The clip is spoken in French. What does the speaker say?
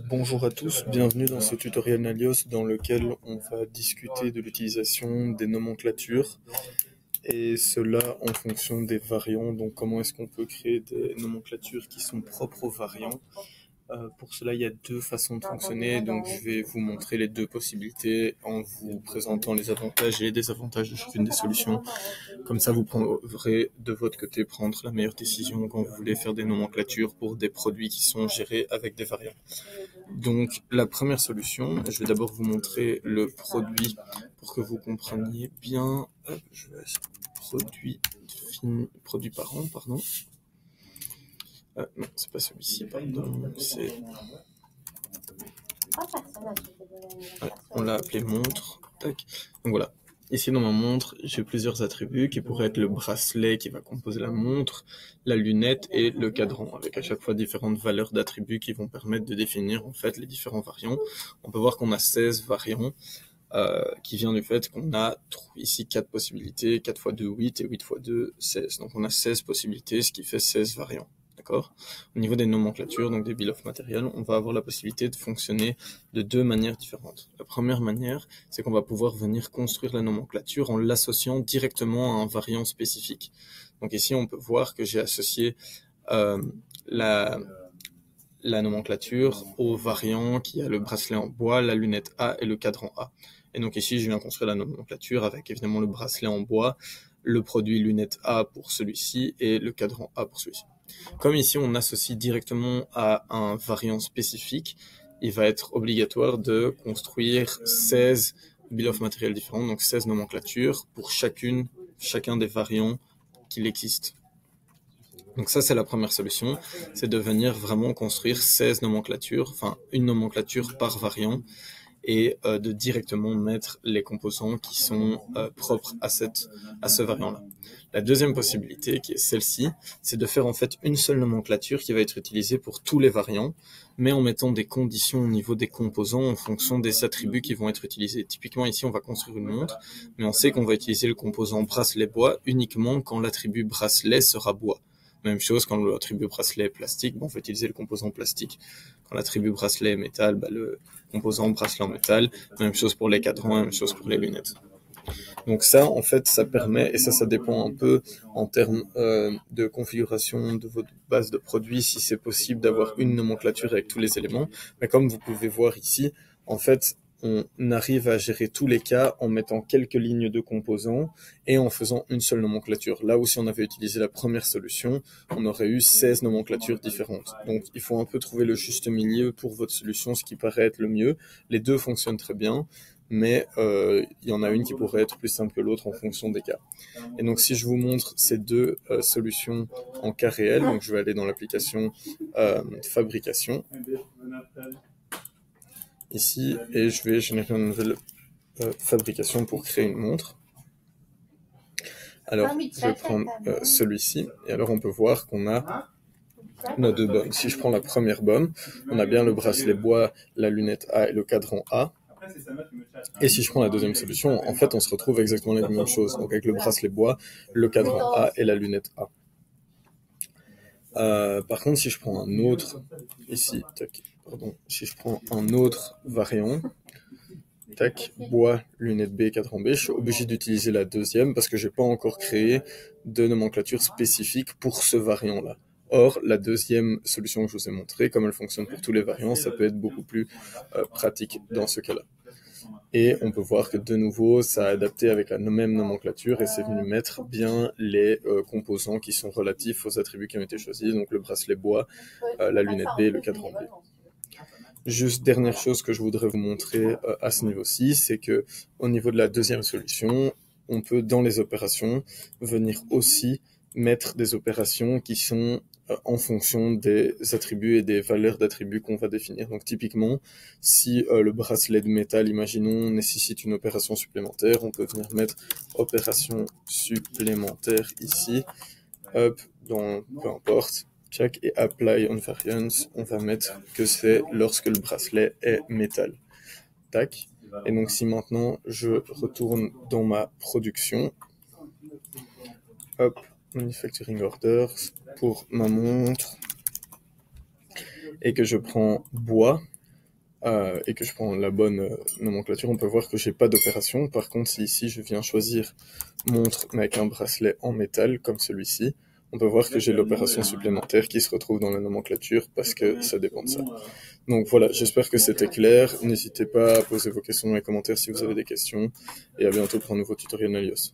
Bonjour à tous, bienvenue dans ce tutoriel Nalios dans lequel on va discuter de l'utilisation des nomenclatures et cela en fonction des variants. Donc comment est-ce qu'on peut créer des nomenclatures qui sont propres aux variants. Pour cela, il y a deux façons de fonctionner, donc je vais vous montrer les deux possibilités en vous présentant les avantages et les désavantages de chacune des solutions. Comme ça, vous pourrez de votre côté prendre la meilleure décision quand vous voulez faire des nomenclatures pour des produits qui sont gérés avec des variants. Donc la première solution, je vais d'abord vous montrer le produit pour que vous compreniez bien. Je vais produit parent, pardon. Non, c'est pas celui-ci, pardon. C'est on l'a appelé montre. Tac. Donc voilà. Ici dans ma montre, j'ai plusieurs attributs qui pourraient être le bracelet qui va composer la montre, la lunette et le cadran, avec à chaque fois différentes valeurs d'attributs qui vont permettre de définir en fait les différents variants. On peut voir qu'on a 16 variants qui vient du fait qu'on a ici 4 possibilités, 4 x 2, 8 et 8 x 2, 16. Donc on a 16 possibilités, ce qui fait 16 variants. D'accord. Au niveau des nomenclatures, donc des bill of material, on va avoir la possibilité de fonctionner de deux manières différentes. La première manière, c'est qu'on va pouvoir venir construire la nomenclature en l'associant directement à un variant spécifique. Donc ici, on peut voir que j'ai associé la nomenclature au variant qui a le bracelet en bois, la lunette A et le cadran A. Et donc ici, je viens construire la nomenclature avec évidemment le bracelet en bois, le produit lunette A pour celui-ci et le cadran A pour celui-ci. Comme ici, on associe directement à un variant spécifique, il va être obligatoire de construire 16 bill of material différents, donc 16 nomenclatures pour chacun des variants qu'il existe. Donc ça, c'est la première solution, c'est de venir vraiment construire 16 nomenclatures, enfin une nomenclature par variant, et de directement mettre les composants qui sont propres à ce variant-là. La deuxième possibilité, qui est celle-ci, c'est de faire en fait une seule nomenclature qui va être utilisée pour tous les variants, mais en mettant des conditions au niveau des composants en fonction des attributs qui vont être utilisés. Typiquement ici, on va construire une montre, mais on sait qu'on va utiliser le composant bracelet bois uniquement quand l'attribut bracelet sera bois. Même chose quand l'attribut bracelet est plastique, on va utiliser le composant plastique. Quand l'attribut bracelet est métal, le composant bracelet en métal. Même chose pour les cadrans, même chose pour les lunettes. Donc ça, en fait, ça permet, et ça dépend un peu en termes de configuration de votre base de produits, si c'est possible d'avoir une nomenclature avec tous les éléments. Mais comme vous pouvez voir ici, en fait, on arrive à gérer tous les cas en mettant quelques lignes de composants et en faisant une seule nomenclature. Là où si on avait utilisé la première solution, on aurait eu 16 nomenclatures différentes. Donc il faut un peu trouver le juste milieu pour votre solution, ce qui paraît être le mieux. Les deux fonctionnent très bien, mais il y en a une qui pourrait être plus simple que l'autre en fonction des cas. Et donc si je vous montre ces deux solutions en cas réel, donc je vais aller dans l'application fabrication ici et je vais générer une nouvelle fabrication pour créer une montre. Alors je vais prendre celui-ci et alors on peut voir qu'on a nos deux bombes. Si je prends la première bombe, on a bien le bracelet bois, la lunette A et le cadran A. Et si je prends la deuxième solution, en fait, on se retrouve exactement la même chose. Donc avec le bracelet bois, le cadran A et la lunette A. Par contre, si je prends un autre, ici, tac, pardon, si je prends un autre variant, tac, bois, lunette B, cadran B, je suis obligé d'utiliser la deuxième parce que j'ai pas encore créé de nomenclature spécifique pour ce variant-là. Or, la deuxième solution que je vous ai montrée, comme elle fonctionne pour tous les variants, ça peut être beaucoup plus pratique dans ce cas-là. Et on peut voir que de nouveau, ça a adapté avec la même nomenclature et c'est venu mettre bien les composants qui sont relatifs aux attributs qui ont été choisis, donc le bracelet bois, la lunette B et le cadran B. Juste dernière chose que je voudrais vous montrer à ce niveau-ci, c'est que au niveau de la deuxième solution, on peut dans les opérations venir aussi mettre des opérations qui sont en fonction des attributs et des valeurs d'attributs qu'on va définir. Donc typiquement, si le bracelet de métal, imaginons, nécessite une opération supplémentaire, on peut venir mettre opération supplémentaire ici, hop, dans peu importe, check, et apply on variance, on va mettre que c'est lorsque le bracelet est métal. Tac. Et donc si maintenant je retourne dans ma production, hop, manufacturing orders pour ma montre. et que je prends bois, et que je prends la bonne nomenclature, on peut voir que j'ai pas d'opération. Par contre, si ici je viens choisir montre mais avec un bracelet en métal comme celui-ci, on peut voir que j'ai l'opération supplémentaire qui se retrouve dans la nomenclature parce que ça dépend de ça. Donc voilà, j'espère que c'était clair. N'hésitez pas à poser vos questions dans les commentaires si vous avez des questions. Et à bientôt pour un nouveau tutoriel Nalios.